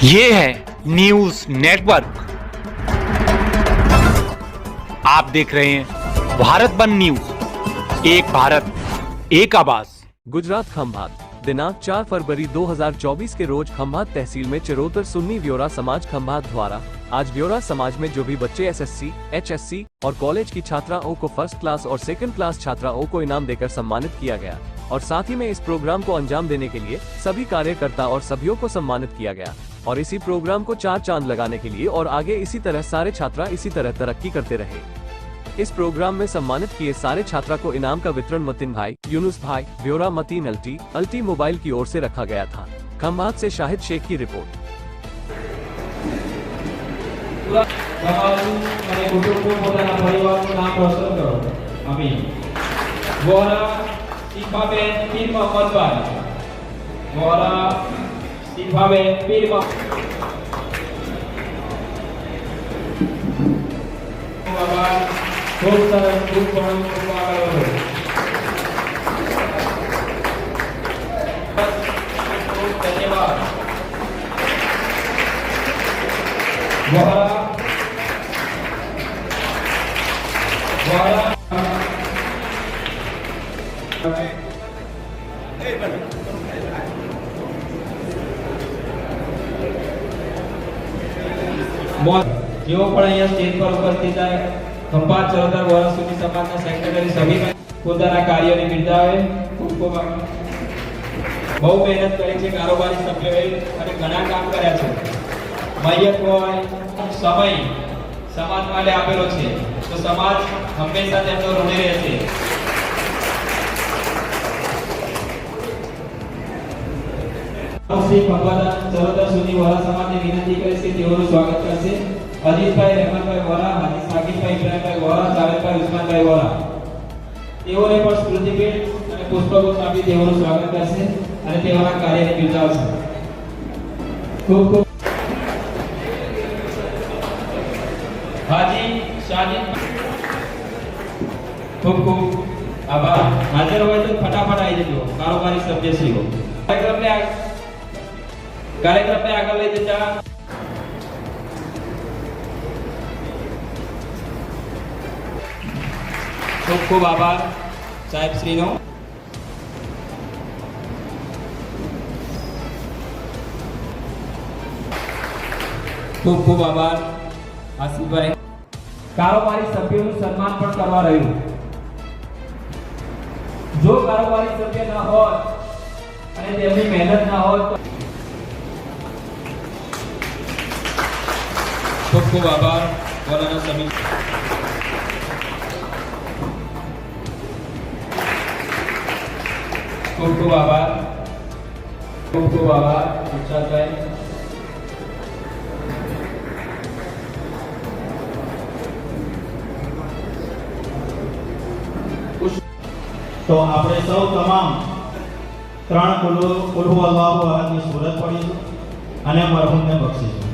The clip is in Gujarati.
ये है न्यूज नेटवर्क। आप देख रहे हैं भारत वन न्यूज, एक भारत एक आवाज। गुजरात खंभात दिनांक 4 फरवरी 2024 के रोज खंभात तहसील में चरोतर सुन्नी व्योरा समाज खंभात द्वारा आज व्योरा समाज में जो भी बच्चे एसएससी, एचएससी और कॉलेज की छात्राओं को फर्स्ट क्लास और सेकंड क्लास छात्राओं को इनाम देकर सम्मानित किया गया और साथ ही में इस प्रोग्राम को अंजाम देने के लिए सभी कार्यकर्ता और सभ्यों को सम्मानित किया गया और इसी प्रोग्राम को 4 चांद लगाने के लिए और आगे इसी तरह सारे छात्रा इसी तरह तरक्की करते रहे। इस प्रोग्राम में सम्मानित किए सारे छात्रा को इनाम का वितरण मतीन भाई, यूनुस भाई, व्योरा मतीन अल्टी मोबाइल की ओर से रखा गया था। खंभात से शाहिद शेख की रिपोर्ट। ખૂબ સરસ, ખૂબ ઘણું ખૂબ આગળ વધો. ખૂબ ધન્યવાદ. વહાલા જેઓ પણ અહીંયા સ્ટેજ પર ઉપસ્થિત થાય ખંભાત ચરોતર વોરા સુની સમાજના સેક્રેટરી સભી પોતાના કાર્યોને બિરદાવે. ખૂબ ખૂબ બહુ મહેનત કરી છે કારોબારી સભ્યોએ અને ઘણા કામ કર્યા છે. મૈયત હોય સમય સમાજ માટે આપેલો છે તો સમાજ હંમેશા તેમનો ઋણી રહેશે. શ્રી ખંભાત ચરોતર સુની વોરા સમાજને વિનંતી કરે છે તેઓનું સ્વાગત કરશે. અજીતભાઈ રહેમાનભાઈ વોરા, હાજી સાકિબભાઈ ઇબ્રાહીમભાઈ વોરા, જાવેદભાઈ ઉસ્માનભાઈ વોરા તેઓને પણ સ્મૃતિભેટ અને પુષ્પગુચ્છ આપી તેઓનું સ્વાગત કરશે અને તેઓના કાર્યને બિરદાવશે. ખૂબ ખૂબ હાજી શાહિદ ખૂબ ખૂબ આભાર. હાજર હોય તો ફટાફટ આવી જજો કારોબારી સભ્યશ્રીઓ. કાર્યક્રમને આગળ લઈ જતા ખૂબ ખૂબ આભાર સાહેબ શ્રીનો. ખૂબ ખૂબ આભાર આસિફભાઈ. કારોબારી સભ્યોનું સન્માન પણ કરવા રહ્યું. જો કારોબારી સભ્ય ના હોય અને તેમની મહેનત ના હોય તો ખૂબ ખૂબ આભાર. બોલાના સમી ખૂબ ખૂબ આભાર. ખૂબ ખૂબ આભાર વિશાલભાઈ. તો આપણે સૌ તમામ 3 કુલ હુવલ્લાહુ અહદની સૂરત પઢીશું અને મરહુમને બક્ષીશું.